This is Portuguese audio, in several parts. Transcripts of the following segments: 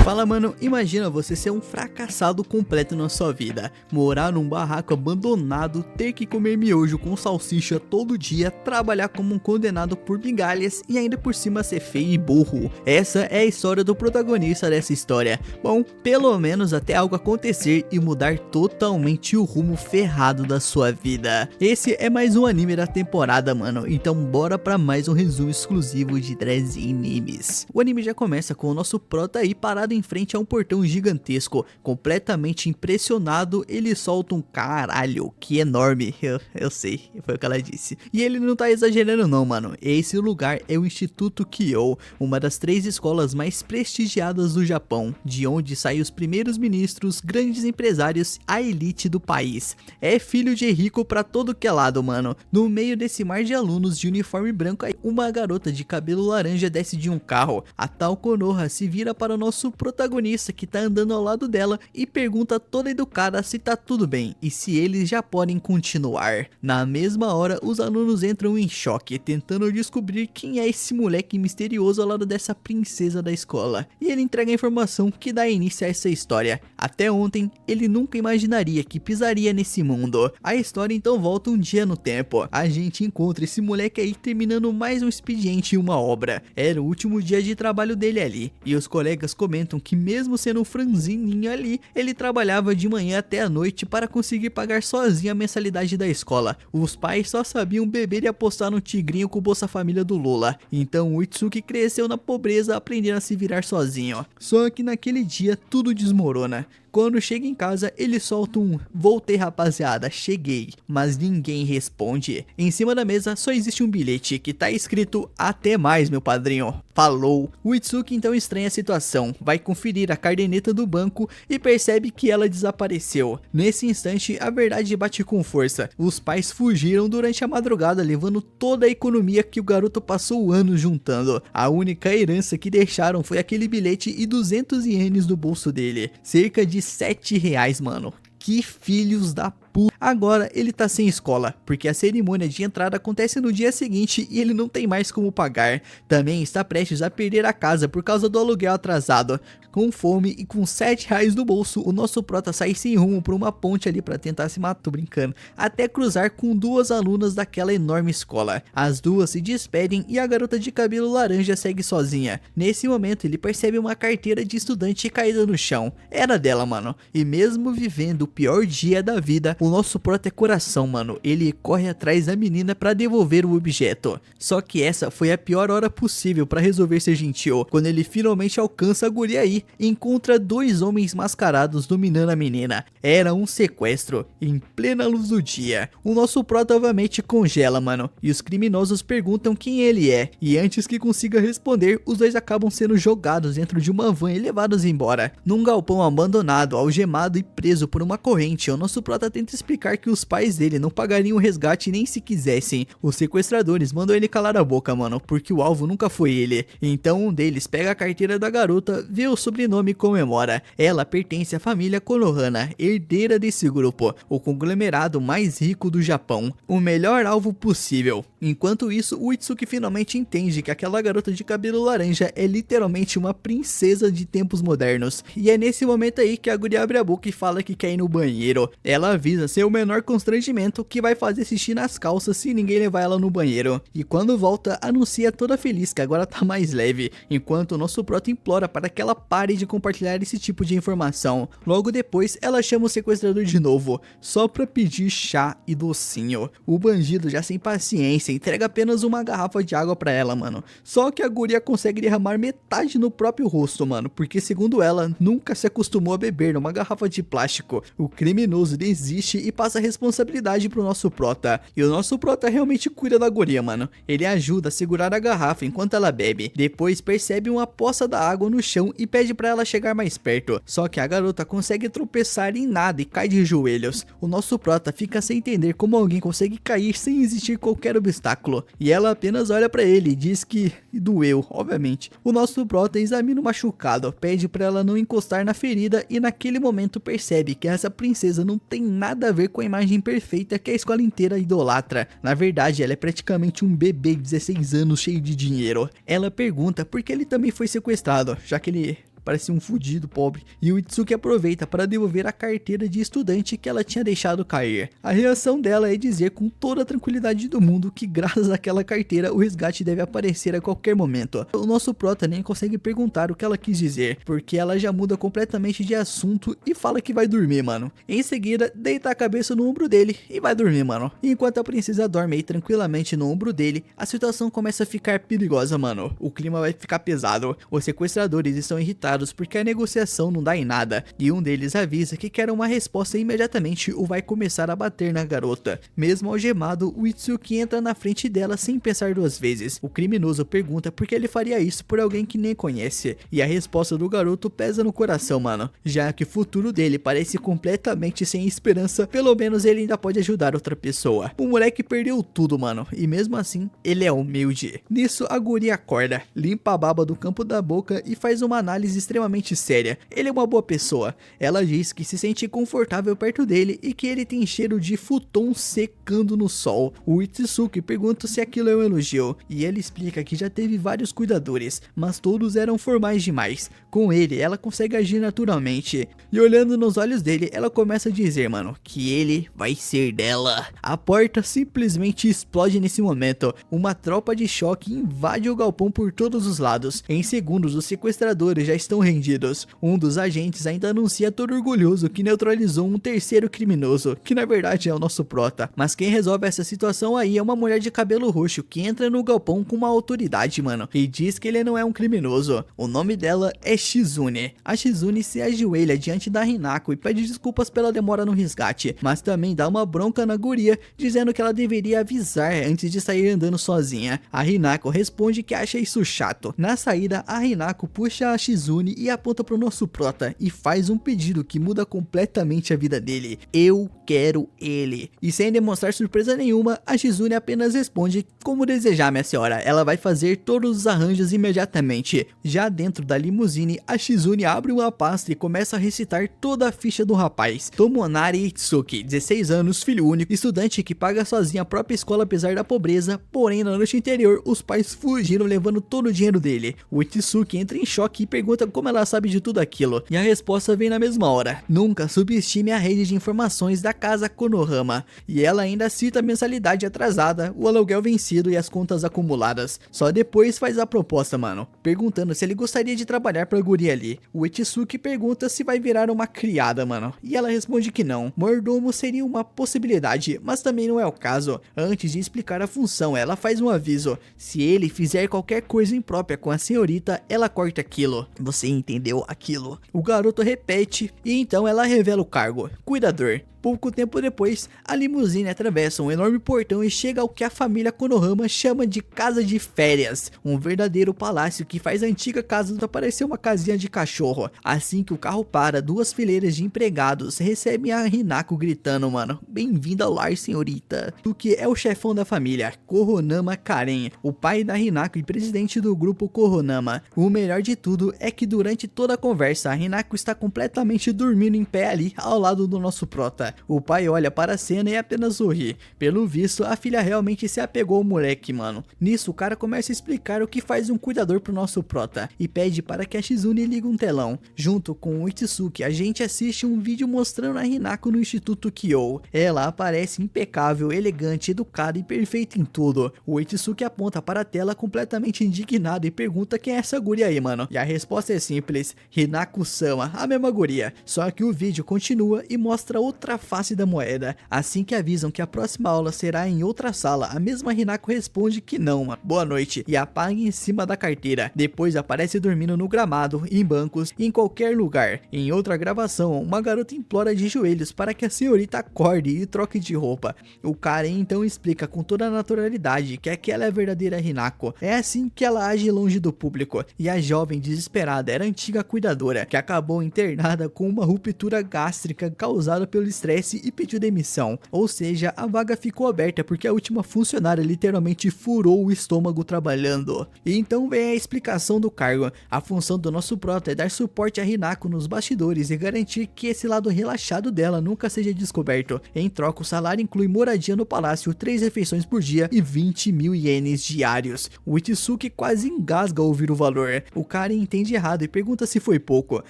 Fala mano, imagina você ser um fracassado completo na sua vida, morar num barraco abandonado, ter que comer miojo com salsicha todo dia, trabalhar como um condenado por migalhas e ainda por cima ser feio e burro. Essa é a história do protagonista dessa história. Bom, pelo menos até algo acontecer e mudar totalmente o rumo ferrado da sua vida. Esse é mais um anime da temporada, mano, então bora pra mais um resumo exclusivo de Dragon Animes. O anime já começa com o nosso prota aí parado em frente a um portão gigantesco. Completamente impressionado, ele solta um caralho, que enorme. Eu sei, foi o que ela disse. E ele não tá exagerando não, mano. Esse lugar é o Instituto Kyo, uma das 3 escolas mais prestigiadas do Japão, de onde saem os primeiros ministros, grandes empresários, a elite do país. É filho de rico pra todo que é lado, mano. No meio desse mar de alunos de uniforme branco, uma garota de cabelo laranja desce de um carro. A tal Konoha se vira para o nosso protagonista que tá andando ao lado dela e pergunta toda educada se tá tudo bem e se eles já podem continuar. Na mesma hora, os alunos entram em choque, tentando descobrir quem é esse moleque misterioso ao lado dessa princesa da escola. E ele entrega a informação que dá início a essa história. Até ontem, ele nunca imaginaria que pisaria nesse mundo. A história então volta um dia no tempo. A gente encontra esse moleque aí terminando mais um expediente em uma obra. Era o último dia de trabalho dele ali, e os colegas comentam que mesmo sendo um franzininho ali, ele trabalhava de manhã até a noite para conseguir pagar sozinho a mensalidade da escola. Os pais só sabiam beber e apostar no tigrinho com o Bolsa Família do Lula. Então o Itsuki cresceu na pobreza aprendendo a se virar sozinho. Só que naquele dia tudo desmorona. Quando chega em casa, ele solta um "Voltei rapaziada, cheguei", mas ninguém responde. Em cima da mesa só existe um bilhete que tá escrito "Até mais, meu padrinho, falou". O Itsuki então estranha a situação, vai conferir a caderneta do banco e percebe que ela desapareceu. Nesse instante, a verdade bate com força. Os pais fugiram durante a madrugada, levando toda a economia que o garoto passou anos juntando. A única herança que deixaram foi aquele bilhete e 200 ienes do bolso dele, cerca de R$7, mano. Que filhos da puta. Agora ele tá sem escola, porque a cerimônia de entrada acontece no dia seguinte e ele não tem mais como pagar. Também está prestes a perder a casa por causa do aluguel atrasado. Com fome e com R$7 no bolso, o nosso prota sai sem rumo por uma ponte ali pra tentar se matar, tô brincando, até cruzar com 2 alunas daquela enorme escola. As duas se despedem e a garota de cabelo laranja segue sozinha. Nesse momento ele percebe uma carteira de estudante caída no chão. Era dela, mano. E mesmo vivendo o pior dia da vida, o nosso prota é coração, mano. Ele corre atrás da menina pra devolver o objeto. Só que essa foi a pior hora possível pra resolver ser gentil. Quando ele finalmente alcança a guria aí, encontra 2 homens mascarados dominando a menina. Era um sequestro, em plena luz do dia. O nosso prota obviamente congela, mano. E os criminosos perguntam quem ele é. E antes que consiga responder, os dois acabam sendo jogados dentro de uma van e levados embora. Num galpão abandonado, algemado e preso por uma corrente, o nosso prota tenta explicar que os pais dele não pagariam o resgate nem se quisessem. Os sequestradores mandam ele calar a boca, mano, porque o alvo nunca foi ele. Então um deles pega a carteira da garota, vê o sobrenome e comemora. Ela pertence à família Konohana, herdeira desse grupo, o conglomerado mais rico do Japão. O melhor alvo possível. Enquanto isso, o Itsuki finalmente entende que aquela garota de cabelo laranja é literalmente uma princesa de tempos modernos. E é nesse momento aí que a guria abre a boca e fala que quer ir no banheiro. Ela avisa sem o menor constrangimento que vai fazer xixi nas calças se ninguém levar ela no banheiro. E quando volta, anuncia toda feliz que agora tá mais leve, enquanto o nosso prota implora para que ela pare de compartilhar esse tipo de informação. Logo depois, ela chama o sequestrador de novo, só pra pedir chá e docinho. O bandido, já sem paciência, entrega apenas uma garrafa de água pra ela, mano. Só que a guria consegue derramar metade no próprio rosto, mano, porque segundo ela, nunca se acostumou a beber numa garrafa de plástico. O criminoso desiste e passa a responsabilidade pro nosso prota. E o nosso prota realmente cuida da guria, mano. Ele ajuda a segurar a garrafa enquanto ela bebe. Depois percebe uma poça da água no chão e pede pra ela chegar mais perto. Só que a garota consegue tropeçar em nada e cai de joelhos. O nosso prota fica sem entender como alguém consegue cair sem existir qualquer obstáculo. E ela apenas olha pra ele e diz que doeu, obviamente. O nosso prota examina o machucado, pede pra ela não encostar na ferida e naquele momento percebe que essa princesa não tem nada a ver com a imagem perfeita que a escola inteira idolatra. Na verdade, ela é praticamente um bebê de 16 anos cheio de dinheiro. Ela pergunta por que ele também foi sequestrado, já que ele parece um fudido pobre, e o Itsuki aproveita para devolver a carteira de estudante que ela tinha deixado cair. A reação dela é dizer com toda a tranquilidade do mundo que graças àquela carteira o resgate deve aparecer a qualquer momento. O nosso prota nem consegue perguntar o que ela quis dizer, porque ela já muda completamente de assunto e fala que vai dormir, mano. Em seguida, deita a cabeça no ombro dele e vai dormir, mano. Enquanto a princesa dorme aí tranquilamente no ombro dele, a situação começa a ficar perigosa, mano. O clima vai ficar pesado. Os sequestradores estão irritados porque a negociação não dá em nada, e um deles avisa que quer uma resposta imediatamente ou vai começar a bater na garota. Mesmo algemado, o Itsuki entra na frente dela sem pensar duas vezes. O criminoso pergunta por que ele faria isso por alguém que nem conhece, e a resposta do garoto pesa no coração, mano, já que o futuro dele parece completamente sem esperança. Pelo menos ele ainda pode ajudar outra pessoa. O moleque perdeu tudo, mano, e mesmo assim ele é humilde. Nisso a guria acorda, limpa a baba do campo da boca e faz uma análise extremamente séria. Ele é uma boa pessoa. Ela diz que se sente confortável perto dele e que ele tem cheiro de futon secando no sol. O Itsuki pergunta se aquilo é um elogio, e ele explica que já teve vários cuidadores, mas todos eram formais demais. Com ele, ela consegue agir naturalmente. E olhando nos olhos dele, ela começa a dizer, mano, que ele vai ser dela. A porta simplesmente explode nesse momento. Uma tropa de choque invade o galpão por todos os lados. Em segundos, os sequestradores já estão rendidos. Um dos agentes ainda anuncia todo orgulhoso que neutralizou um terceiro criminoso, que na verdade é o nosso prota. Mas quem resolve essa situação aí é uma mulher de cabelo roxo que entra no galpão com uma autoridade, mano, e diz que ele não é um criminoso. O nome dela é Shizune. A Shizune se ajoelha diante da Hinako e pede desculpas pela demora no resgate, mas também dá uma bronca na guria, dizendo que ela deveria avisar antes de sair andando sozinha. A Hinako responde que acha isso chato. Na saída, a Hinako puxa a Shizune e aponta pro nosso prota e faz um pedido que muda completamente a vida dele. Eu quero ele. E sem demonstrar surpresa nenhuma, a Shizune apenas responde como desejar, minha senhora. Ela vai fazer todos os arranjos imediatamente. Já dentro da limusine, a Shizune abre uma pasta e começa a recitar toda a ficha do rapaz. Tomonari Itsuki, 16 anos, filho único, estudante que paga sozinho a própria escola apesar da pobreza, porém na noite anterior os pais fugiram levando todo o dinheiro dele. O Itsuki entra em choque e pergunta como ela sabe de tudo aquilo, e a resposta vem na mesma hora: nunca subestime a rede de informações da casa Konohama. E ela ainda cita a mensalidade atrasada, o aluguel vencido e as contas acumuladas. Só depois faz a proposta, mano, perguntando se ele gostaria de trabalhar pra guria ali. O Itsuki pergunta se vai virar uma criada, mano, e ela responde que não. Mordomo seria uma possibilidade, mas também não é o caso. Antes de explicar a função, ela faz um aviso: se ele fizer qualquer coisa imprópria com a senhorita, ela corta aquilo. Você entendeu aquilo? O garoto repete e então ela revela o cargo: cuidador. Pouco tempo depois, a limusine atravessa um enorme portão e chega ao que a família Konohama chama de casa de férias, um verdadeiro palácio que faz a antiga casa parecer uma casinha de cachorro. Assim que o carro para, duas fileiras de empregados recebem a Hinako gritando, mano: bem-vinda ao lar, senhorita. O que é o chefão da família, Koronama Karen, o pai da Hinako e presidente do grupo Koronama. O melhor de tudo é que durante toda a conversa, a Hinako está completamente dormindo em pé ali, ao lado do nosso prota. O pai olha para a cena e apenas sorri. Pelo visto, a filha realmente se apegou ao moleque, mano. Nisso, o cara começa a explicar o que faz um cuidador pro nosso prota e pede para que a Shizune ligue um telão. Junto com o Itsuki, a gente assiste um vídeo mostrando a Hinako no Instituto Kyo. Ela aparece impecável, elegante, educada e perfeita em tudo. O Itsuki aponta para a tela completamente indignado e pergunta quem é essa guria aí, mano. E a resposta é simples: Hinako-sama, a mesma guria. Só que o vídeo continua e mostra outra face da moeda. Assim que avisam que a próxima aula será em outra sala, a mesma Hinako responde que não, mano. Boa noite, e apaga em cima da carteira. Depois aparece dormindo no gramado, em bancos e em qualquer lugar. Em outra gravação, uma garota implora de joelhos para que a senhorita acorde e troque de roupa. O Karen então explica com toda a naturalidade que aquela é a verdadeira Hinako. É assim que ela age longe do público. E a jovem desesperada era a antiga cuidadora, que acabou internada com uma ruptura gástrica causada pelo estresse aparece e pediu demissão, ou seja, a vaga ficou aberta porque a última funcionária literalmente furou o estômago trabalhando. E então vem a explicação do cargo. A função do nosso prota é dar suporte a Hinako nos bastidores e garantir que esse lado relaxado dela nunca seja descoberto. Em troca, o salário inclui moradia no palácio, 3 refeições por dia e 20.000 ienes diários. O Itsuki quase engasga ao ouvir o valor. O cara entende errado e pergunta se foi pouco.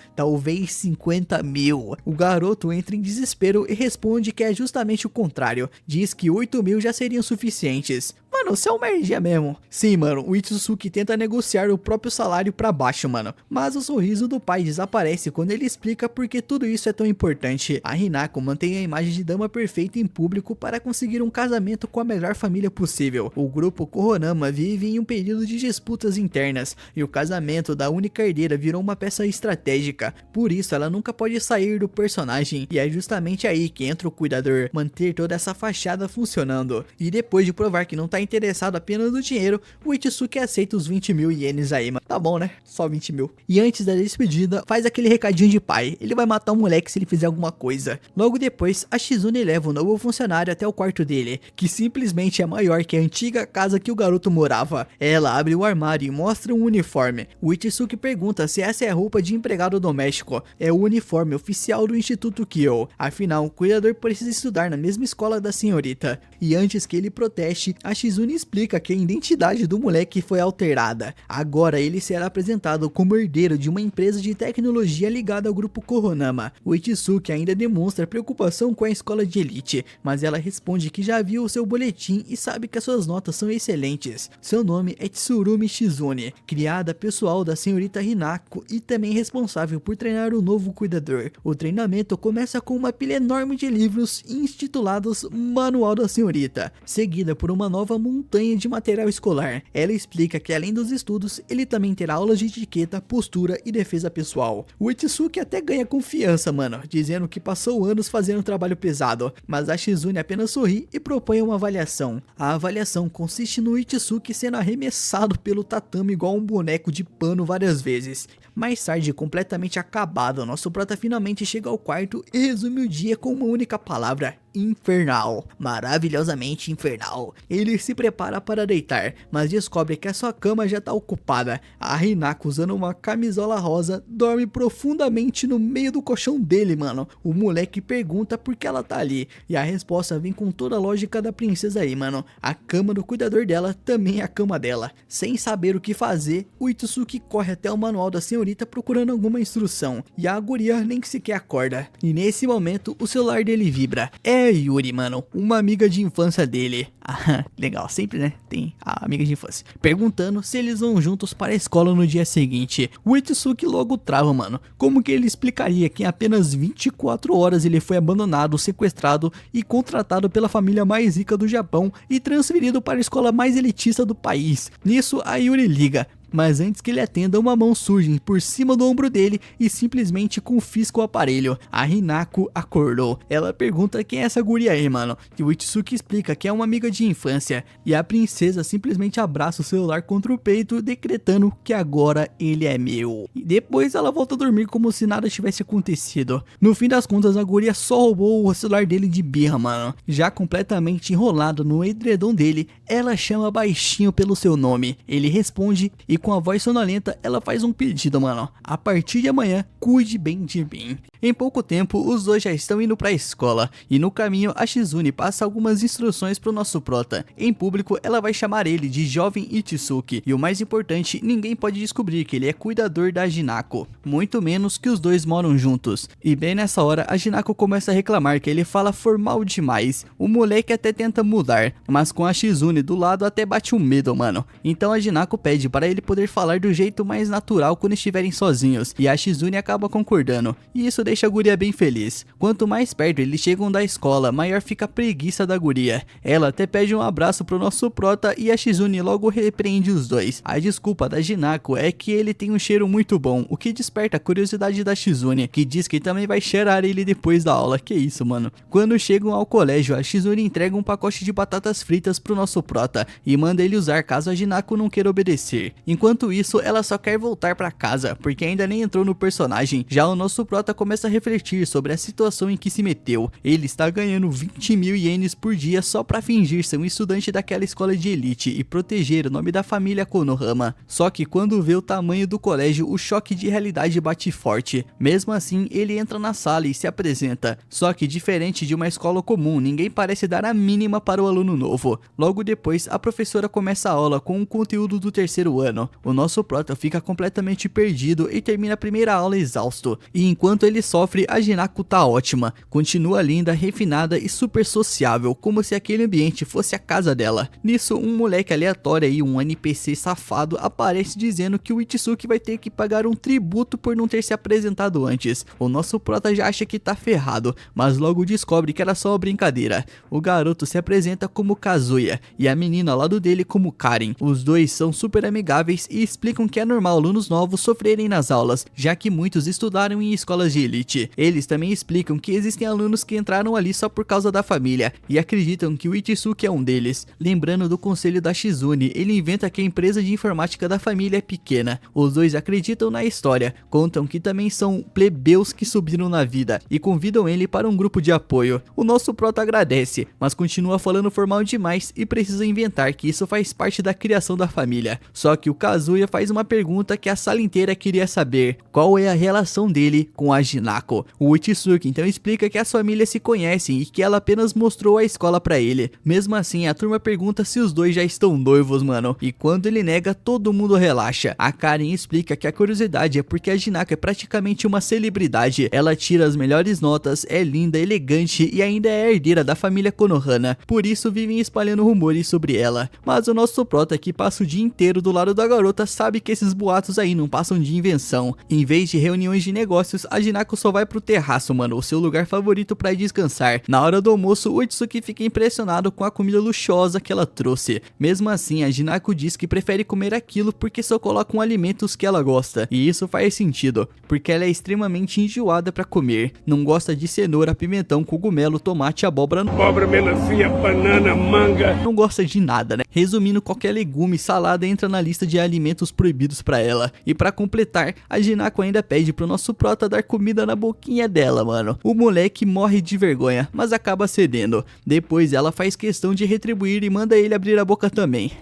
Talvez 50.000. O garoto entra em desespero e responde que é justamente o contrário. Diz que 8.000 já seriam suficientes. Mano, você é um merdia mesmo. Sim, mano, o Itsuki tenta negociar o próprio salário pra baixo, mano. Mas o sorriso do pai desaparece quando ele explica por que tudo isso é tão importante. A Hinako mantém a imagem de dama perfeita em público para conseguir um casamento com a melhor família possível. O grupo Koronama vive em um período de disputas internas, e o casamento da única herdeira virou uma peça estratégica. Por isso, ela nunca pode sair do personagem, e é justamente aí que entra o cuidador, manter toda essa fachada funcionando. E depois de provar que não tá interessado apenas no dinheiro, o Itsuki aceita os 20.000 ienes aí, mano. Tá bom, né? Só 20.000. E antes da despedida, faz aquele recadinho de pai. Ele vai matar o moleque se ele fizer alguma coisa. Logo depois, a Shizune leva o novo funcionário até o quarto dele, que simplesmente é maior que a antiga casa que o garoto morava. Ela abre o armário e mostra um uniforme. O Itsuki pergunta se essa é a roupa de empregado doméstico. É o uniforme oficial do Instituto Kyo. Afinal, o cuidador precisa estudar na mesma escola da senhorita. E antes que ele proteste, a Shizune explica que a identidade do moleque foi alterada. Agora ele será apresentado como herdeiro de uma empresa de tecnologia ligada ao grupo Koronama. O Itsuki ainda demonstra preocupação com a escola de elite, mas ela responde que já viu o seu boletim e sabe que as suas notas são excelentes. Seu nome é Tsurumi Shizune, criada pessoal da senhorita Hinako e também responsável por treinar o novo cuidador. O treinamento começa com uma pilha enorme de livros intitulados Manual da Senhorita, seguida por uma nova montanha de material escolar. Ela explica que além dos estudos, ele também terá aulas de etiqueta, postura e defesa pessoal. O Itsuki até ganha confiança, mano, dizendo que passou anos fazendo um trabalho pesado, mas a Shizune apenas sorri e propõe uma avaliação. A avaliação consiste no Itsuki sendo arremessado pelo tatame igual um boneco de pano várias vezes. Mais tarde, completamente acabado, nosso prota finalmente chega ao quarto e resume o dia com uma única palavra: infernal. Maravilhosamente infernal. Ele se prepara para deitar, mas descobre que a sua cama já está ocupada. A Hinako, usando uma camisola rosa, dorme profundamente no meio do colchão dele, mano. O moleque pergunta por que ela tá ali, e a resposta vem com toda a lógica da princesa aí, mano. A cama do cuidador dela também é a cama dela. Sem saber o que fazer, o Itsuki corre até o manual da senhorita procurando alguma instrução, e a guria nem sequer acorda. E nesse momento, o celular dele vibra. É Yuri, mano, uma amiga de infância dele. Ah, legal, sempre, né? Tem a amiga de infância. Perguntando se eles vão juntos para a escola no dia seguinte. O Itsuki logo trava, mano. Como que ele explicaria que em apenas 24 horas ele foi abandonado, sequestrado e contratado pela família mais rica do Japão e transferido para a escola mais elitista do país? Nisso, a Yuri liga. Mas antes que ele atenda, uma mão surge por cima do ombro dele e simplesmente confisca o aparelho. A Hinako acordou. Ela pergunta quem é essa guria aí, mano. E o Itsuki explica que é uma amiga de infância. E a princesa simplesmente abraça o celular contra o peito, decretando que agora ele é meu. E depois ela volta a dormir como se nada tivesse acontecido. No fim das contas, a guria só roubou o celular dele de birra, mano. Já completamente enrolado no edredom dele, ela chama baixinho pelo seu nome. Ele responde e com a voz sonolenta, ela faz um pedido, mano. A partir de amanhã, cuide bem de mim. Em pouco tempo, os dois já estão indo pra escola. E no caminho, a Shizune passa algumas instruções pro nosso prota. Em público, ela vai chamar ele de jovem Itsuki. E o mais importante, ninguém pode descobrir que ele é cuidador da Hinako. Muito menos que os dois moram juntos. E bem nessa hora, a Hinako começa a reclamar que ele fala formal demais. O moleque até tenta mudar, mas com a Shizune do lado até bate um medo, mano. Então a Hinako pede para ele poder falar do jeito mais natural quando estiverem sozinhos, e a Shizune acaba concordando, e isso deixa a guria bem feliz. Quanto mais perto eles chegam da escola, maior fica a preguiça da guria. Ela até pede um abraço pro nosso prota e a Shizune logo repreende os dois. A desculpa da Hinako é que ele tem um cheiro muito bom, o que desperta a curiosidade da Shizune, que diz que também vai cheirar ele depois da aula. Que isso, mano. Quando chegam ao colégio, a Shizune entrega um pacote de batatas fritas pro nosso prota e manda ele usar caso a Hinako não queira obedecer. Enquanto isso, ela só quer voltar pra casa, porque ainda nem entrou no personagem. Já o nosso prota começa a refletir sobre a situação em que se meteu. Ele está ganhando 20 mil ienes por dia só pra fingir ser um estudante daquela escola de elite e proteger o nome da família Konohama. Só que quando vê o tamanho do colégio, o choque de realidade bate forte. Mesmo assim, ele entra na sala e se apresenta. Só que diferente de uma escola comum, ninguém parece dar a mínima para o aluno novo. Logo depois, a professora começa a aula com o conteúdo do terceiro ano. O nosso prota fica completamente perdido e termina a primeira aula exausto. E enquanto ele sofre, a Hinako tá ótima. Continua linda, refinada e super sociável, como se aquele ambiente fosse a casa dela. Nisso, um moleque aleatório e um NPC safado aparece dizendo que o Itsuki vai ter que pagar um tributo por não ter se apresentado antes. O nosso prota já acha que tá ferrado, mas logo descobre que era só uma brincadeira. O garoto se apresenta como Kazuya e a menina ao lado dele como Karen. Os dois são super amigáveis e explicam que é normal alunos novos sofrerem nas aulas, já que muitos estudaram em escolas de elite. Eles também explicam que existem alunos que entraram ali só por causa da família e acreditam que o Itsuki é um deles. Lembrando do conselho da Shizune, ele inventa que a empresa de informática da família é pequena. Os dois acreditam na história, contam que também são plebeus que subiram na vida e convidam ele para um grupo de apoio. O nosso prota agradece, mas continua falando formal demais e precisa inventar que isso faz parte da criação da família. Só que o Kazuya faz uma pergunta que a sala inteira queria saber: qual é a relação dele com a Hinako? O Itsuki então explica que as famílias se conhecem e que ela apenas mostrou a escola pra ele. Mesmo assim, a turma pergunta se os dois já estão noivos, mano, e quando ele nega, todo mundo relaxa. A Karen explica que a curiosidade é porque a Hinako é praticamente uma celebridade. Ela tira as melhores notas, é linda, elegante e ainda é a herdeira da família Konohana, por isso vivem espalhando rumores sobre ela. Mas o nosso prota, que passa o dia inteiro do lado da garota, sabe que esses boatos aí não passam de invenção. Em vez de reuniões de negócios, a Hinako só vai pro terraço, mano, o seu lugar favorito pra descansar. Na hora do almoço, o Itsuki fica impressionado com a comida luxuosa que ela trouxe. Mesmo assim, a Hinako diz que prefere comer aquilo porque só colocam alimentos que ela gosta. E isso faz sentido, porque ela é extremamente enjoada pra comer. Não gosta de cenoura, pimentão, cogumelo, tomate, abóbora, melancia, banana, manga. Não gosta de nada, né? Resumindo, qualquer legume, salada entra na lista de alimentos proibidos pra ela. E pra completar, a Hinako ainda pede pro nosso prota dar comida na boquinha dela, mano. O moleque morre de vergonha, mas acaba cedendo. Depois ela faz questão de retribuir e manda ele abrir a boca também.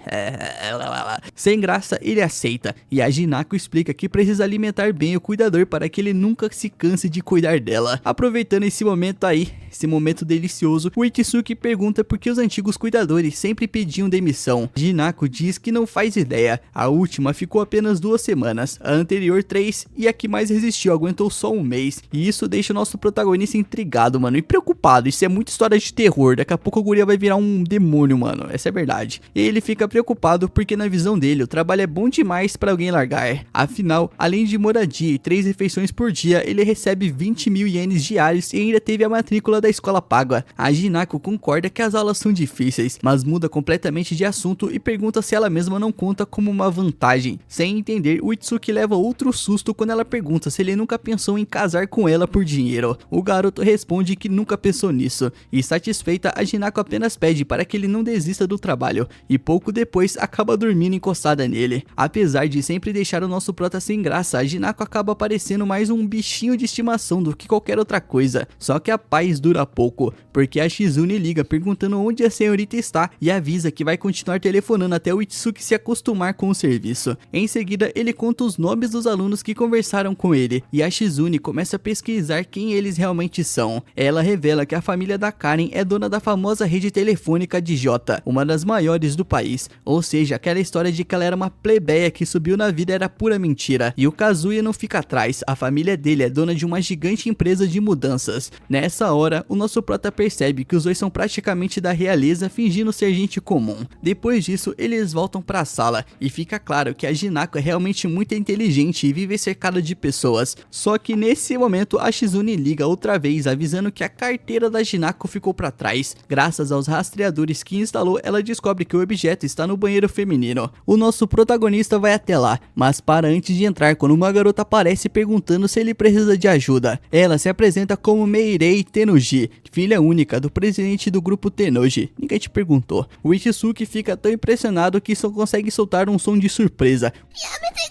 Sem graça, ele aceita. E a Hinako explica que precisa alimentar bem o cuidador para que ele nunca se canse de cuidar dela. Aproveitando esse momento aí, esse momento delicioso, o Itsuki pergunta por que os antigos cuidadores sempre pediam demissão. Hinako diz que não faz ideia. A última ficou apenas 2 semanas, a anterior 3 e a que mais resistiu aguentou só 1 mês. E isso deixa o nosso protagonista intrigado, mano, e preocupado. Isso é muita história de terror, daqui a pouco a guria vai virar um demônio, mano, essa é verdade. E ele fica preocupado porque na visão dele o trabalho é bom demais pra alguém largar. Afinal, além de moradia e 3 refeições por dia, ele recebe 20 mil ienes diários e ainda teve a matrícula da escola paga. A Hinako concorda que as aulas são difíceis, mas muda completamente de assunto e pergunta se ela mesma não conta como uma vantagem. Sem entender, o Itsuki leva outro susto quando ela pergunta se ele nunca pensou em casar com ela por dinheiro. O garoto responde que nunca pensou nisso, e satisfeita, a Hinako apenas pede para que ele não desista do trabalho, e pouco depois acaba dormindo encostada nele. Apesar de sempre deixar o nosso prota sem graça, a Hinako acaba parecendo mais um bichinho de estimação do que qualquer outra coisa. Só que a paz dura pouco, porque a Shizune liga perguntando onde a senhorita está e avisa que vai continuar telefonando até o Itsuki se acostumar com o serviço. Em seguida, ele conta os nomes dos alunos que conversaram com ele, e a Shizune começa a pesquisar quem eles realmente são. Ela revela que a família da Karen é dona da famosa rede telefônica de Jota, uma das maiores do país, ou seja, aquela história de que ela era uma plebeia que subiu na vida era pura mentira. E o Kazuya não fica atrás, a família dele é dona de uma gigante empresa de mudanças. Nessa hora, o nosso prota percebe que os dois são praticamente da realeza, fingindo ser gente comum. Depois disso, eles voltam pra sala e fica claro que a Hinako é realmente muito inteligente e vive cercada de pessoas. Só que nesse momento a Shizune liga outra vez avisando que a carteira da Hinako ficou pra trás. Graças aos rastreadores que instalou, ela descobre que o objeto está no banheiro feminino. O nosso protagonista vai até lá, mas para antes de entrar quando uma garota aparece perguntando se ele precisa de ajuda. Ela se apresenta como Meirei Tennoji Tenoji, filha única do presidente do grupo Tenoji. Ninguém te perguntou. O Ichisuke fica tão impressionado que só consegue soltar um som de surpresa,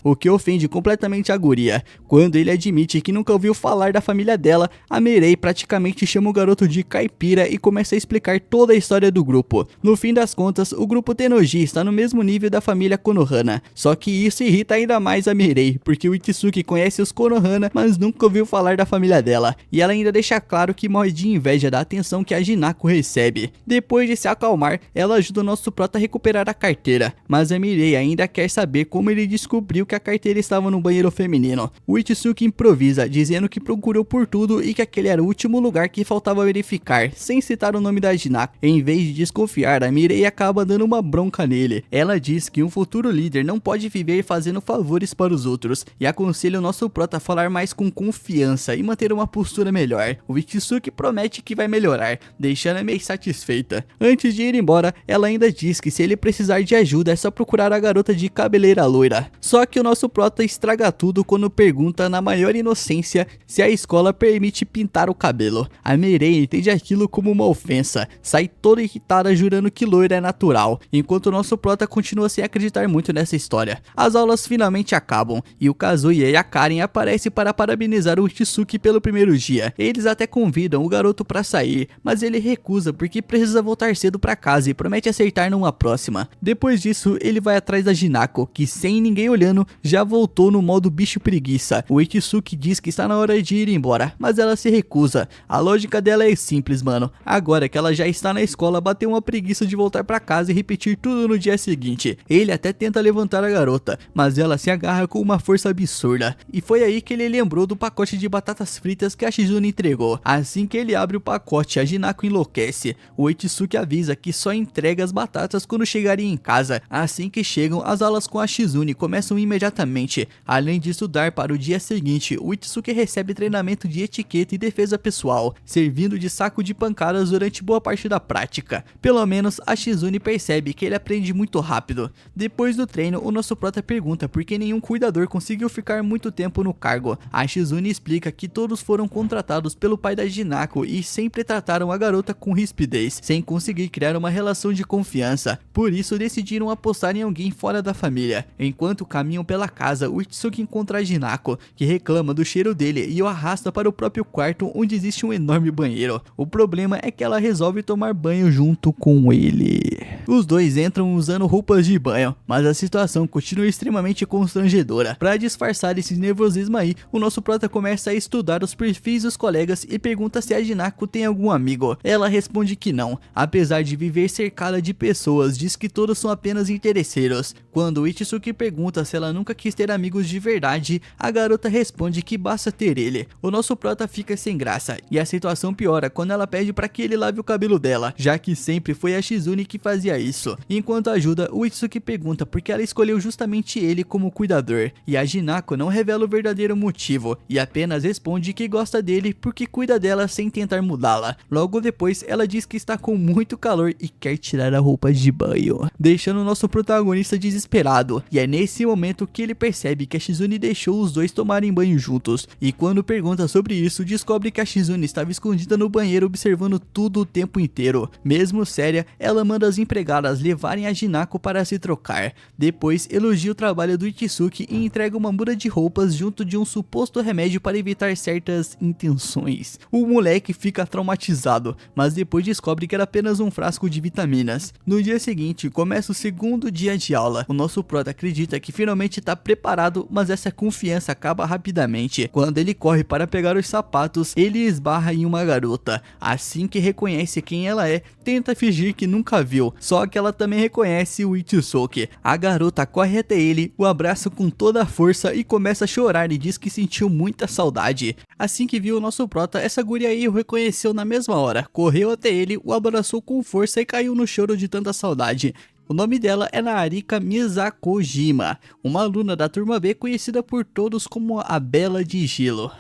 o que ofende completamente a guria. Quando ele admite que nunca ouviu falar da família dela, a Mirei praticamente chama o garoto de caipira e começa a explicar toda a história do grupo. No fim das contas, o grupo Tenoji está no mesmo nível da família Konohana, só que isso irrita ainda mais a Mirei, porque o Ichisuke conhece os Konohana, mas nunca ouviu falar da família dela, e ela ainda deixa claro que morre de inveja da atenção que a Hinako recebe. Depois de se acalmar, ela ajuda o nosso prota a recuperar a carteira, mas a Mirei ainda quer saber como ele descobriu que a carteira estava no banheiro feminino. O Ichisuke improvisa, dizendo que procurou por tudo e que aquele era o último lugar que faltava verificar, sem citar o nome da Hinako. Em vez de desconfiar, a Mirei acaba dando uma bronca nele. Ela diz que um futuro líder não pode viver fazendo favores para os outros, e aconselha o nosso prota a falar mais com confiança e manter uma postura melhor. O Ichisuke promete que vai melhorar, deixando a Mei satisfeita. Antes de ir embora, ela ainda diz que se ele precisar de ajuda é só procurar a garota de cabeleira loira. Só que o nosso prota estraga tudo quando pergunta na maior inocência se a escola permite pintar o cabelo. A Mirei entende aquilo como uma ofensa, sai toda irritada jurando que loira é natural, enquanto o nosso prota continua sem acreditar muito nessa história. As aulas finalmente acabam, e o Kazuya e a Karen aparecem para parabenizar o Ichisuke pelo primeiro dia. Eles até convidam o garoto para sair, mas ele recusa porque precisa voltar cedo para casa e promete acertar numa próxima. Depois disso, ele vai atrás da Hinako, que sem ninguém olhando, já voltou no modo bicho preguiça. O Ichisuke diz que está na hora de ir embora, mas ela se recusa. A lógica dela é simples, mano. Agora que ela já está na escola, bateu uma preguiça de voltar para casa e repetir tudo no dia seguinte. Ele até tenta levantar a garota, mas ela se agarra com uma força absurda. E foi aí que ele lembrou do pacote de batatas fritas que a Shizune entregou. Assim que ele abre o pacote, a Hinako enlouquece. O Ichisuke avisa que só entrega as batatas quando chegarem em casa. Assim que chegam, as aulas com a Shizune começam imediatamente. Além de estudar para o dia seguinte, o Ichisuke recebe treinamento de etiqueta e defesa pessoal, servindo de saco de pancadas durante boa parte da prática. Pelo menos a Shizune percebe que ele aprende muito rápido. Depois do treino, o nosso prota pergunta por que nenhum cuidador conseguiu ficar muito tempo no cargo. A Shizune explica que todos foram contratados pelo pai da Hinako e sempre trataram a garota com rispidez, sem conseguir criar uma relação de confiança. Por isso decidiram apostar em alguém fora da família. Enquanto caminham pela casa, o Ichisuke encontra a Hinako, que reclama do cheiro dele e o arrasta para o próprio quarto, onde existe um enorme banheiro. O problema é que ela resolve tomar banho junto com ele. Os dois entram usando roupas de banho, mas a situação continua extremamente constrangedora. Para disfarçar esse nervosismo aí, o nosso prota começa a estudar os perfis dos colegas e pergunta se a Hinako tem algum amigo. Ela responde que não, apesar de viver cercada de pessoas, diz que todos são apenas interesseiros. Quando o Ichisuke pergunta se ela nunca quis ter amigos de verdade, a garota responde que basta ter ele. O nosso prota fica sem graça, e a situação piora quando ela pede para que ele lave o cabelo dela, já que sempre foi a Shizune que fazia isso. Enquanto ajuda, o Ichisuke pergunta por que ela escolheu justamente ele como cuidador, e a Hinako não revela o verdadeiro motivo, e apenas responde que gosta dele porque cuida dela sem tentar mudá-la. Logo depois, ela diz que está com muito calor e quer tirar a roupa de banho, deixando o nosso protagonista desesperado. E é nesse momento que ele percebe que a Shizune deixou os dois tomarem banho juntos, e quando pergunta sobre isso, descobre que a Shizune estava escondida no banheiro observando tudo o tempo inteiro. Mesmo séria, ela manda as empregadas levarem a Hinako para se trocar. Depois, elogia o trabalho do Ichisuke e entrega uma muda de roupas junto de um suposto remédio para evitar certas intenções. O moleque fica traumatizado, mas depois descobre que era apenas um frasco de vitaminas. No dia seguinte, começa o segundo dia de aula. O nosso prota acredita que finalmente está preparado, mas essa confiança acaba rapidamente. Quando ele corre para pegar os sapatos, ele esbarra em uma garota. Assim que reconhece quem ela é, tenta fingir que nunca viu, só que ela também reconhece o Ichisuke. A garota corre até ele, o abraça com toda a força e começa a chorar e diz que sentiu muita saudade. Assim que viu o nosso prota, essa guria aí o reconheceu na mesma hora, correu até ele, o abraçou com força e caiu no choro de tanta saudade. O nome dela é Narika Misakojima, uma aluna da turma B conhecida por todos como a Bela de Gelo.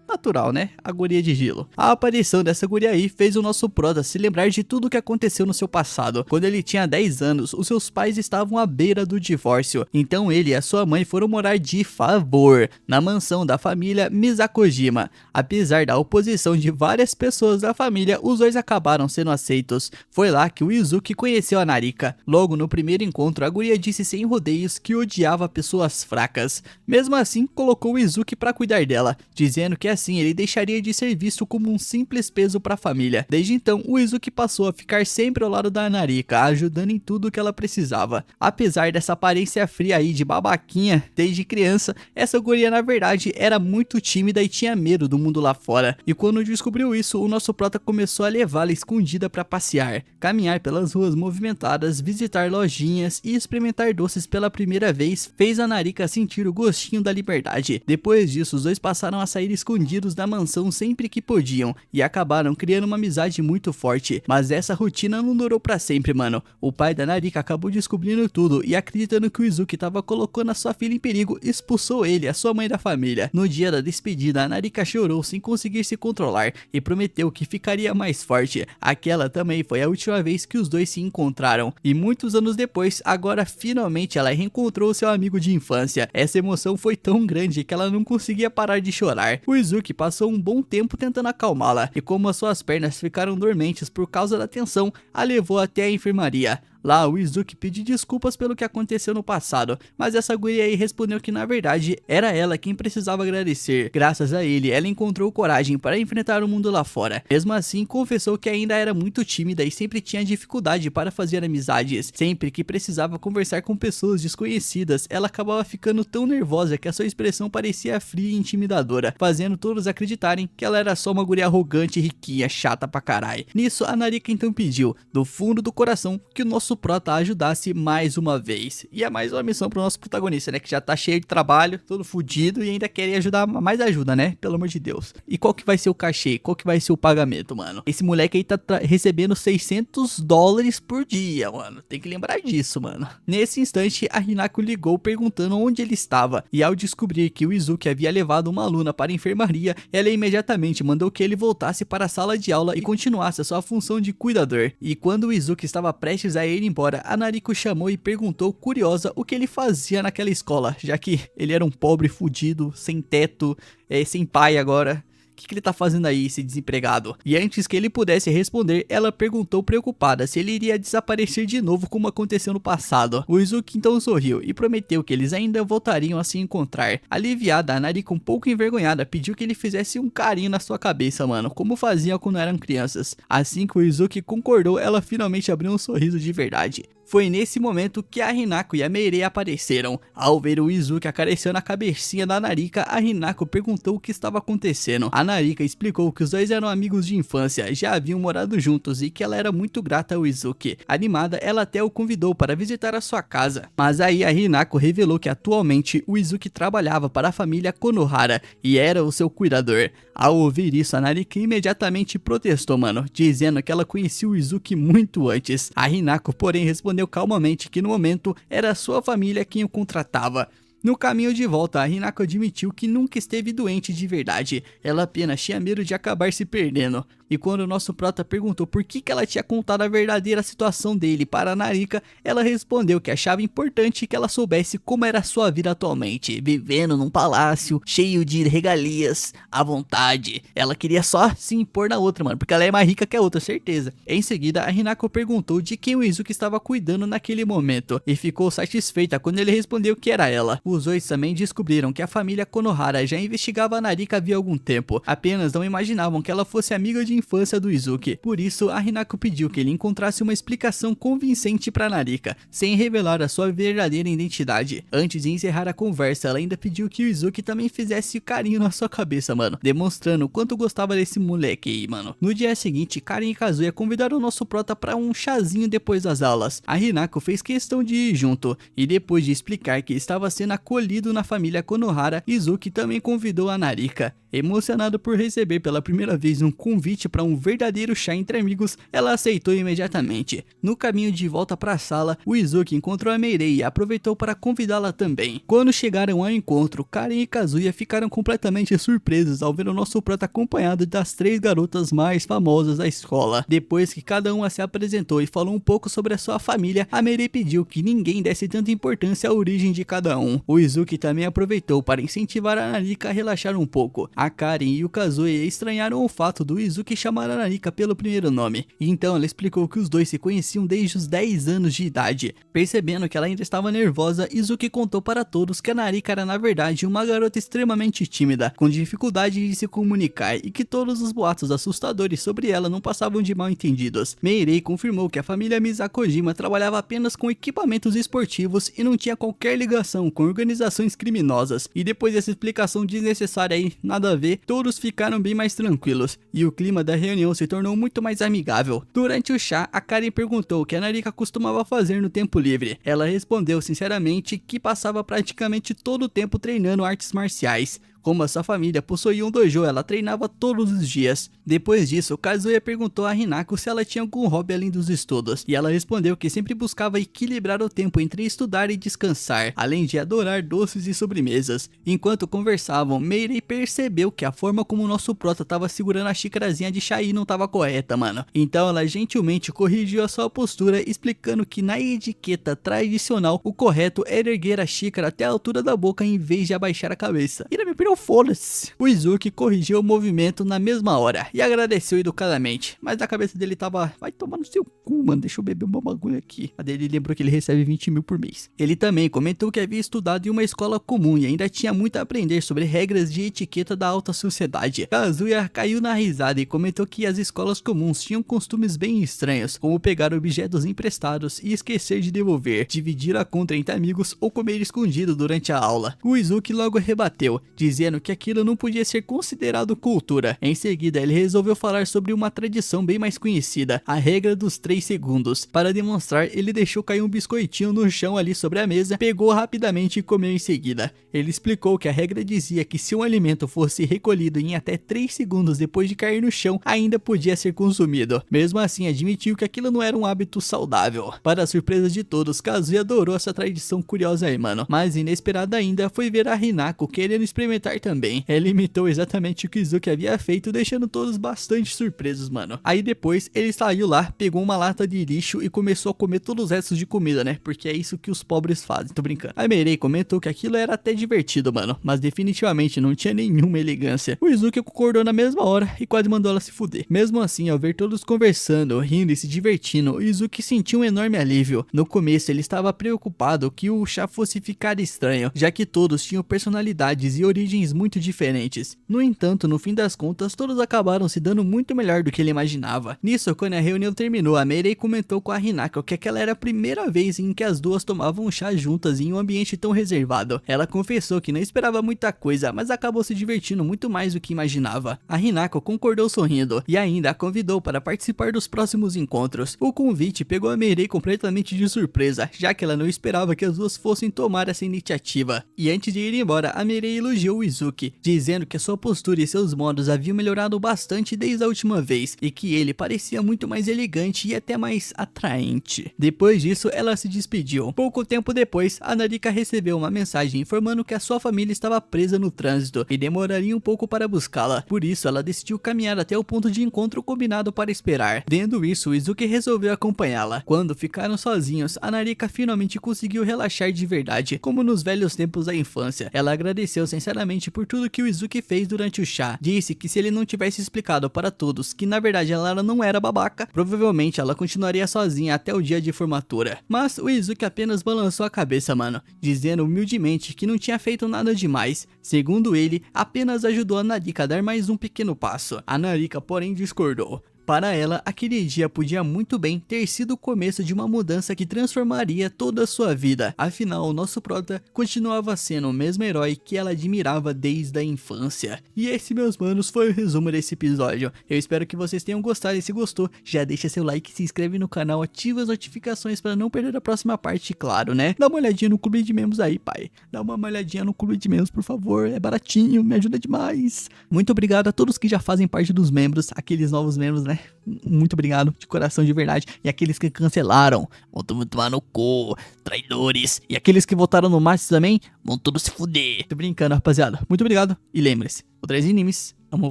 Natural, né? A guria de gelo. A aparição dessa guria aí fez o nosso prota se lembrar de tudo o que aconteceu no seu passado. Quando ele tinha 10 anos, os seus pais estavam à beira do divórcio. Então ele e a sua mãe foram morar de favor na mansão da família Misakojima. Apesar da oposição de várias pessoas da família, os dois acabaram sendo aceitos. Foi lá que o Izuki conheceu a Narika. Logo no primeiro encontro, a guria disse sem rodeios que odiava pessoas fracas. Mesmo assim, colocou o Izuki para cuidar dela, dizendo que assim ele deixaria de ser visto como um simples peso para a família. Desde então, o Izuki passou a ficar sempre ao lado da Narika, ajudando em tudo que ela precisava. Apesar dessa aparência fria aí de babaquinha desde criança, essa guria na verdade era muito tímida e tinha medo do mundo lá fora. E quando descobriu isso, o nosso prota começou a levá-la escondida para passear, caminhar pelas ruas movimentadas, visitar lojinhas e experimentar doces pela primeira vez, fez a Narika sentir o gostinho da liberdade. Depois disso, os dois passaram a sair escondidos da mansão sempre que podiam e acabaram criando uma amizade muito forte. Mas essa rotina não durou pra sempre, mano. O pai da Narika acabou descobrindo tudo e acreditando que o Izuki tava colocando a sua filha em perigo, expulsou ele, a sua mãe da família. No dia da despedida, a Narika chorou sem conseguir se controlar e prometeu que ficaria mais forte. Aquela também foi a última vez que os dois se encontraram. E muitos anos depois, agora finalmente ela reencontrou seu amigo de infância. Essa emoção foi tão grande que ela não conseguia parar de chorar. O Izuki passou um bom tempo tentando acalmá-la, e como as suas pernas ficaram dormentes por causa da tensão, a levou até a enfermaria. Lá, o Izuki pediu desculpas pelo que aconteceu no passado, mas essa guria aí respondeu que na verdade era ela quem precisava agradecer. Graças a ele, ela encontrou coragem para enfrentar o mundo lá fora. Mesmo assim, confessou que ainda era muito tímida e sempre tinha dificuldade para fazer amizades. Sempre que precisava conversar com pessoas desconhecidas, ela acabava ficando tão nervosa que a sua expressão parecia fria e intimidadora, fazendo todos acreditarem que ela era só uma guria arrogante, riquinha, chata pra caralho. Nisso, a Narika então pediu, do fundo do coração, que o nosso prota ajudasse mais uma vez. E é mais uma missão pro nosso protagonista, né? Que já tá cheio de trabalho, todo fudido e ainda quer ajudar, mais ajuda, né? Pelo amor de Deus. E qual que vai ser o cachê? Qual que vai ser o pagamento, mano? Esse moleque aí tá recebendo $600 por dia, mano. Tem que lembrar disso, mano. Nesse instante, a Hinako ligou perguntando onde ele estava. E ao descobrir que o Izuki havia levado uma aluna para a enfermaria, ela imediatamente mandou que ele voltasse para a sala de aula e continuasse a sua função de cuidador. E quando o Izuki estava prestes a ir embora, a Nariko chamou e perguntou, curiosa, o que ele fazia naquela escola, já que ele era um pobre fudido, sem teto, sem pai agora. O que ele tá fazendo aí, esse desempregado? E antes que ele pudesse responder, ela perguntou preocupada se ele iria desaparecer de novo como aconteceu no passado. O Izuki então sorriu e prometeu que eles ainda voltariam a se encontrar. Aliviada, a Nariko um pouco envergonhada pediu que ele fizesse um carinho na sua cabeça, mano, como fazia quando eram crianças. Assim que o Izuki concordou, ela finalmente abriu um sorriso de verdade. Foi nesse momento que a Hinako e a Meirei apareceram. Ao ver o Izuki acariciando a cabecinha da Narika, a Hinako perguntou o que estava acontecendo. A Narika explicou que os dois eram amigos de infância, já haviam morado juntos e que ela era muito grata ao Izuki. Animada, ela até o convidou para visitar a sua casa. Mas aí a Hinako revelou que atualmente o Izuki trabalhava para a família Konohara e era o seu cuidador. Ao ouvir isso, a Narika imediatamente protestou, mano, dizendo que ela conhecia o Izuki muito antes. A Hinako, porém, respondeu calmamente que no momento era sua família quem o contratava. No caminho de volta, a Hinako admitiu que nunca esteve doente de verdade, ela apenas tinha medo de acabar se perdendo. E quando o nosso prota perguntou por que ela tinha contado a verdadeira situação dele para a Narika, ela respondeu que achava importante que ela soubesse como era a sua vida atualmente, vivendo num palácio cheio de regalias, à vontade. Ela queria só se impor na outra, mano, porque ela é mais rica que a outra, certeza. Em seguida, a Hinako perguntou de quem o Izuki estava cuidando naquele momento, e ficou satisfeita quando ele respondeu que era ela. Os dois também descobriram que a família Konohara já investigava a Narika havia algum tempo, apenas não imaginavam que ela fosse amiga de infância do Izuki. Por isso, a Hinako pediu que ele encontrasse uma explicação convincente para Narika, sem revelar a sua verdadeira identidade. Antes de encerrar a conversa, ela ainda pediu que o Izuki também fizesse carinho na sua cabeça, mano, demonstrando o quanto gostava desse moleque aí, mano. No dia seguinte, Karen e Kazuya convidaram o nosso prota para um chazinho depois das aulas. A Hinako fez questão de ir junto, e depois de explicar que estava sendo acolhido na família Konohara, Izuki também convidou a Narika. Emocionado por receber pela primeira vez um convite convite para um verdadeiro chá entre amigos, ela aceitou imediatamente. No caminho de volta para a sala, o Izuki encontrou a Meirei e aproveitou para convidá-la também. Quando chegaram ao encontro, Karen e Kazuya ficaram completamente surpresos ao ver o nosso prota acompanhado das 3 garotas mais famosas da escola. Depois que cada uma se apresentou e falou um pouco sobre a sua família, a Meirei pediu que ninguém desse tanta importância à origem de cada um. O Izuki também aproveitou para incentivar a Narika a relaxar um pouco. A Karen e o Kazuya estranharam o fato do Izuki chamar a Narika pelo primeiro nome, então ela explicou que os dois se conheciam desde os 10 anos de idade. Percebendo que ela ainda estava nervosa, Izuki contou para todos que a Narika era na verdade uma garota extremamente tímida, com dificuldade de se comunicar, e que todos os boatos assustadores sobre ela não passavam de mal entendidos. Meirei confirmou que a família Misakojima trabalhava apenas com equipamentos esportivos e não tinha qualquer ligação com organizações criminosas, e depois dessa explicação desnecessária aí, nada a ver, todos ficaram bem mais tranquilos, e o clima da reunião se tornou muito mais amigável. Durante o chá, a Karen perguntou o que a Narika costumava fazer no tempo livre. Ela respondeu sinceramente que passava praticamente todo o tempo treinando artes marciais. Como a sua família possuía um dojo, ela treinava todos os dias. Depois disso, Kazuya perguntou a Hinako se ela tinha algum hobby além dos estudos, e ela respondeu que sempre buscava equilibrar o tempo entre estudar e descansar, além de adorar doces e sobremesas. Enquanto conversavam, Meirei percebeu que a forma como o nosso prota estava segurando a xícarazinha de chá não estava correta, mano. Então ela gentilmente corrigiu a sua postura, explicando que na etiqueta tradicional, o correto era erguer a xícara até a altura da boca em vez de abaixar a cabeça. E na minha opinião, foda-se. O Izuki corrigiu o movimento na mesma hora e agradeceu educadamente, mas a cabeça dele tava: vai tomar no seu cu, mano, deixa eu beber um bagulho aqui. A dele lembrou que ele recebe 20 mil por mês. Ele também comentou que havia estudado em uma escola comum e ainda tinha muito a aprender sobre regras de etiqueta da alta sociedade. Kazuya caiu na risada e comentou que as escolas comuns tinham costumes bem estranhos, como pegar objetos emprestados e esquecer de devolver, dividir a conta entre amigos ou comer escondido durante a aula. O Izuki logo rebateu, dizendo que aquilo não podia ser considerado cultura. Em seguida, ele resolveu falar sobre uma tradição bem mais conhecida, a regra dos 3 segundos. Para demonstrar, ele deixou cair um biscoitinho no chão ali sobre a mesa, pegou rapidamente e comeu em seguida. Ele explicou que a regra dizia que se um alimento fosse recolhido em até 3 segundos depois de cair no chão, ainda podia ser consumido. Mesmo assim, admitiu que aquilo não era um hábito saudável. Para a surpresa de todos, Kazuya adorou essa tradição curiosa aí, mano. Mas inesperada ainda foi ver a Hinako querendo experimentar também. Ela imitou exatamente o que Izuki havia feito, deixando todos bastante surpresos, mano. Aí depois ele saiu lá, pegou uma lata de lixo e começou a comer todos os restos de comida, né? Porque é isso que os pobres fazem, tô brincando. A Meirei comentou que aquilo era até divertido, mano, mas definitivamente não tinha nenhuma elegância. O Izuki concordou na mesma hora e quase mandou ela se fuder. Mesmo assim, ao ver todos conversando, rindo e se divertindo, o Izuki sentiu um enorme alívio. No começo ele estava preocupado que o chá fosse ficar estranho, já que todos tinham personalidades e origens muito diferentes. No entanto, no fim das contas, todos acabaram se dando muito melhor do que ele imaginava. Nisso, quando a reunião terminou, a Meirei comentou com a Hinako que aquela era a primeira vez em que as duas tomavam chá juntas em um ambiente tão reservado. Ela confessou que não esperava muita coisa, mas acabou se divertindo muito mais do que imaginava. A Hinako concordou sorrindo e ainda a convidou para participar dos próximos encontros. O convite pegou a Meirei completamente de surpresa, já que ela não esperava que as duas fossem tomar essa iniciativa. E antes de ir embora, a Meirei elogiou o Izuki, dizendo que a sua postura e seus modos haviam melhorado bastante desde a última vez, e que ele parecia muito mais elegante e até mais atraente. Depois disso, ela se despediu. Pouco tempo depois, a Narika recebeu uma mensagem informando que a sua família estava presa no trânsito e demoraria um pouco para buscá-la. Por isso, ela decidiu caminhar até o ponto de encontro combinado para esperar. Vendo isso, Izuki resolveu acompanhá-la. Quando ficaram sozinhos, a Narika finalmente conseguiu relaxar de verdade, como nos velhos tempos da infância. Ela agradeceu sinceramente por tudo que o Izuki fez durante o chá. Disse que se ele não tivesse explicado para todos que na verdade ela não era babaca, provavelmente ela continuaria sozinha até o dia de formatura. Mas o Izuki apenas balançou a cabeça, mano, dizendo humildemente que não tinha feito nada demais. Segundo ele, apenas ajudou a Narika a dar mais um pequeno passo. A Narika, porém, discordou. Para ela, aquele dia podia muito bem ter sido o começo de uma mudança que transformaria toda a sua vida. Afinal, o nosso prota continuava sendo o mesmo herói que ela admirava desde a infância. E esse, meus manos, foi o resumo desse episódio. Eu espero que vocês tenham gostado, e se gostou, já deixa seu like, se inscreve no canal, ativa as notificações para não perder a próxima parte, claro, né? Dá uma olhadinha no clube de membros aí, pai. Dá uma olhadinha no clube de membros, por favor, é baratinho, me ajuda demais. Muito obrigado a todos que já fazem parte dos membros, aqueles novos membros, né? Muito obrigado, de coração, de verdade. E aqueles que cancelaram, vão tomar no cu, traidores. E aqueles que votaram no Márcio também, vão todos se fuder. Tô brincando, rapaziada. Muito obrigado. E lembre-se, o 3 Animes amou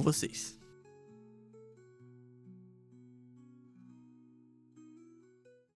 vocês.